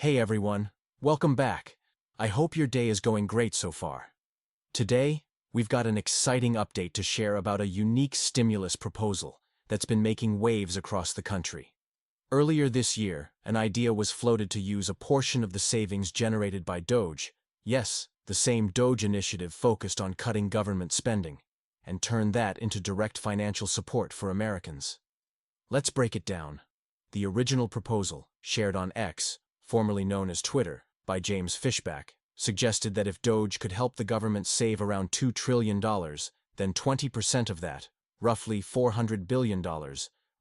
Hey everyone, welcome back. I hope your day is going great so far. Today, we've got an exciting update to share about a unique stimulus proposal that's been making waves across the country. Earlier this year, an idea was floated to use a portion of the savings generated by DOGE, yes, the same DOGE initiative focused on cutting government spending, and turn that into direct financial support for Americans. Let's break it down. The original proposal, shared on X, formerly known as Twitter, by James Fishback, suggested that if DOGE could help the government save around $2 trillion, then 20% of that, roughly $400 billion,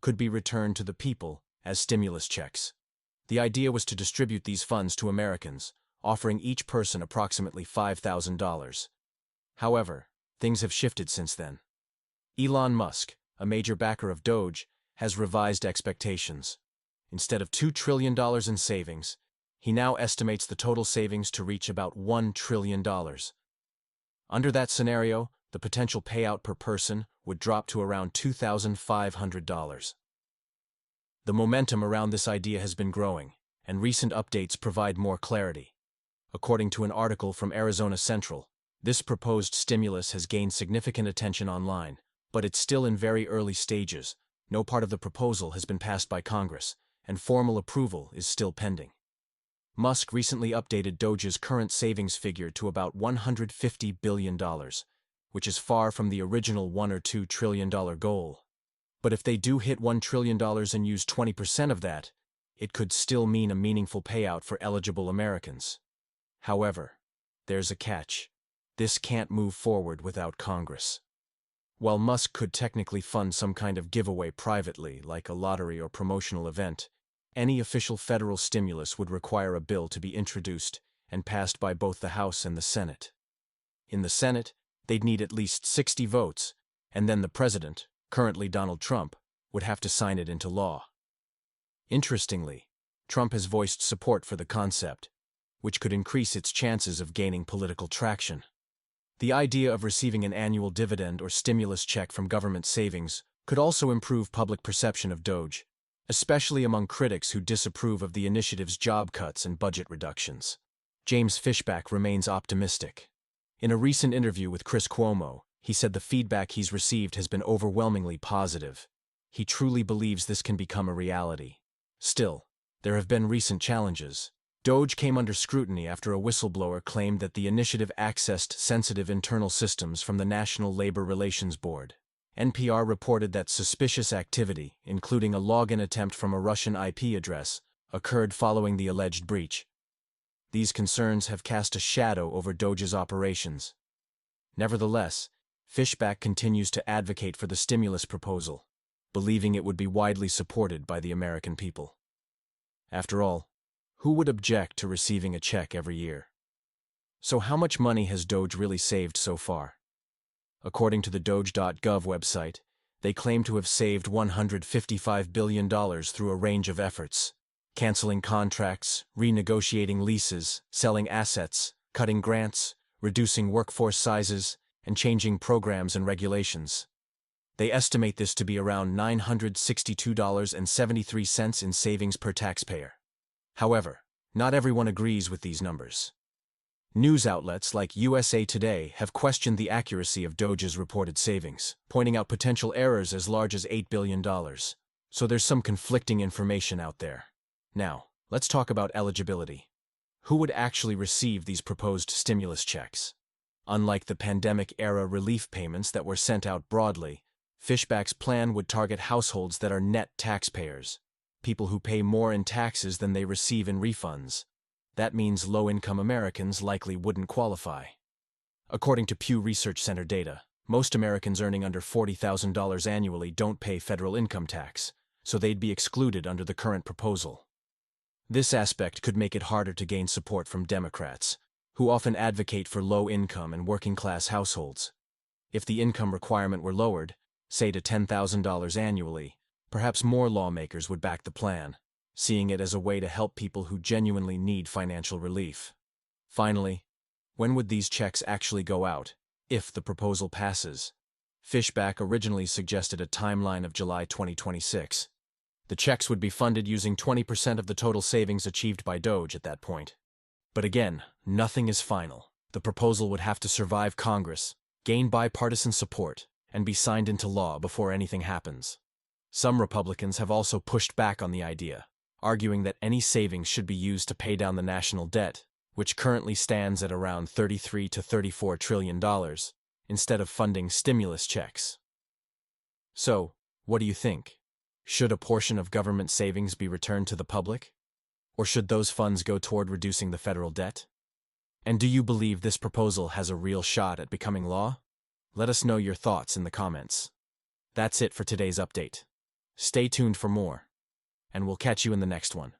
could be returned to the people as stimulus checks. The idea was to distribute these funds to Americans, offering each person approximately $5,000. However, things have shifted since then. Elon Musk, a major backer of DOGE, has revised expectations. Instead of $2 trillion in savings, he now estimates the total savings to reach about $1 trillion. Under that scenario, the potential payout per person would drop to around $2,500. The momentum around this idea has been growing, and recent updates provide more clarity. According to an article from Arizona Central, this proposed stimulus has gained significant attention online, but it's still in very early stages. No part of the proposal has been passed by Congress, and formal approval is still pending. Musk recently updated DOGE's current savings figure to about $150 billion, which is far from the original $1 or $2 trillion goal. But if they do hit $1 trillion and use 20% of that, it could still mean a meaningful payout for eligible Americans. However, there's a catch. This can't move forward without Congress. While Musk could technically fund some kind of giveaway privately, like a lottery or promotional event, any official federal stimulus would require a bill to be introduced and passed by both the House and the Senate. In the Senate, they'd need at least 60 votes, and then the president, currently Donald Trump, would have to sign it into law. Interestingly, Trump has voiced support for the concept, which could increase its chances of gaining political traction. The idea of receiving an annual dividend or stimulus check from government savings could also improve public perception of DOGE, especially among critics who disapprove of the initiative's job cuts and budget reductions. James Fishback remains optimistic. In a recent interview with Chris Cuomo, he said the feedback he's received has been overwhelmingly positive. He truly believes this can become a reality. Still, there have been recent challenges. DOGE came under scrutiny after a whistleblower claimed that the initiative accessed sensitive internal systems from the National Labor Relations Board. NPR reported that suspicious activity, including a login attempt from a Russian IP address, occurred following the alleged breach. These concerns have cast a shadow over DOGE's operations. Nevertheless, Fishback continues to advocate for the stimulus proposal, believing it would be widely supported by the American people. After all, who would object to receiving a check every year? So how much money has DOGE really saved so far? According to the DOGE.gov website, they claim to have saved $155 billion through a range of efforts: canceling contracts, renegotiating leases, selling assets, cutting grants, reducing workforce sizes, and changing programs and regulations. They estimate this to be around $962.73 in savings per taxpayer. However, not everyone agrees with these numbers. News outlets like USA Today have questioned the accuracy of DOGE's reported savings, pointing out potential errors as large as $8 billion. So there's some conflicting information out there. Now, let's talk about eligibility. Who would actually receive these proposed stimulus checks? Unlike the pandemic-era relief payments that were sent out broadly, Fishback's plan would target households that are net taxpayers, people who pay more in taxes than they receive in refunds. That means low-income Americans likely wouldn't qualify. According to Pew Research Center data, most Americans earning under $40,000 annually don't pay federal income tax, so they'd be excluded under the current proposal. This aspect could make it harder to gain support from Democrats, who often advocate for low-income and working-class households. If the income requirement were lowered, say to $10,000 annually, perhaps more lawmakers would back the plan, seeing it as a way to help people who genuinely need financial relief. Finally, when would these checks actually go out, if the proposal passes? Fishback originally suggested a timeline of July 2026. The checks would be funded using 20% of the total savings achieved by DOGE at that point. But again, nothing is final. The proposal would have to survive Congress, gain bipartisan support, and be signed into law before anything happens. Some Republicans have also pushed back on the idea, arguing that any savings should be used to pay down the national debt, which currently stands at around $33 to $34 trillion, instead of funding stimulus checks. So, what do you think? Should a portion of government savings be returned to the public? Or should those funds go toward reducing the federal debt? And do you believe this proposal has a real shot at becoming law? Let us know your thoughts in the comments. That's it for today's update. Stay tuned for more, and we'll catch you in the next one.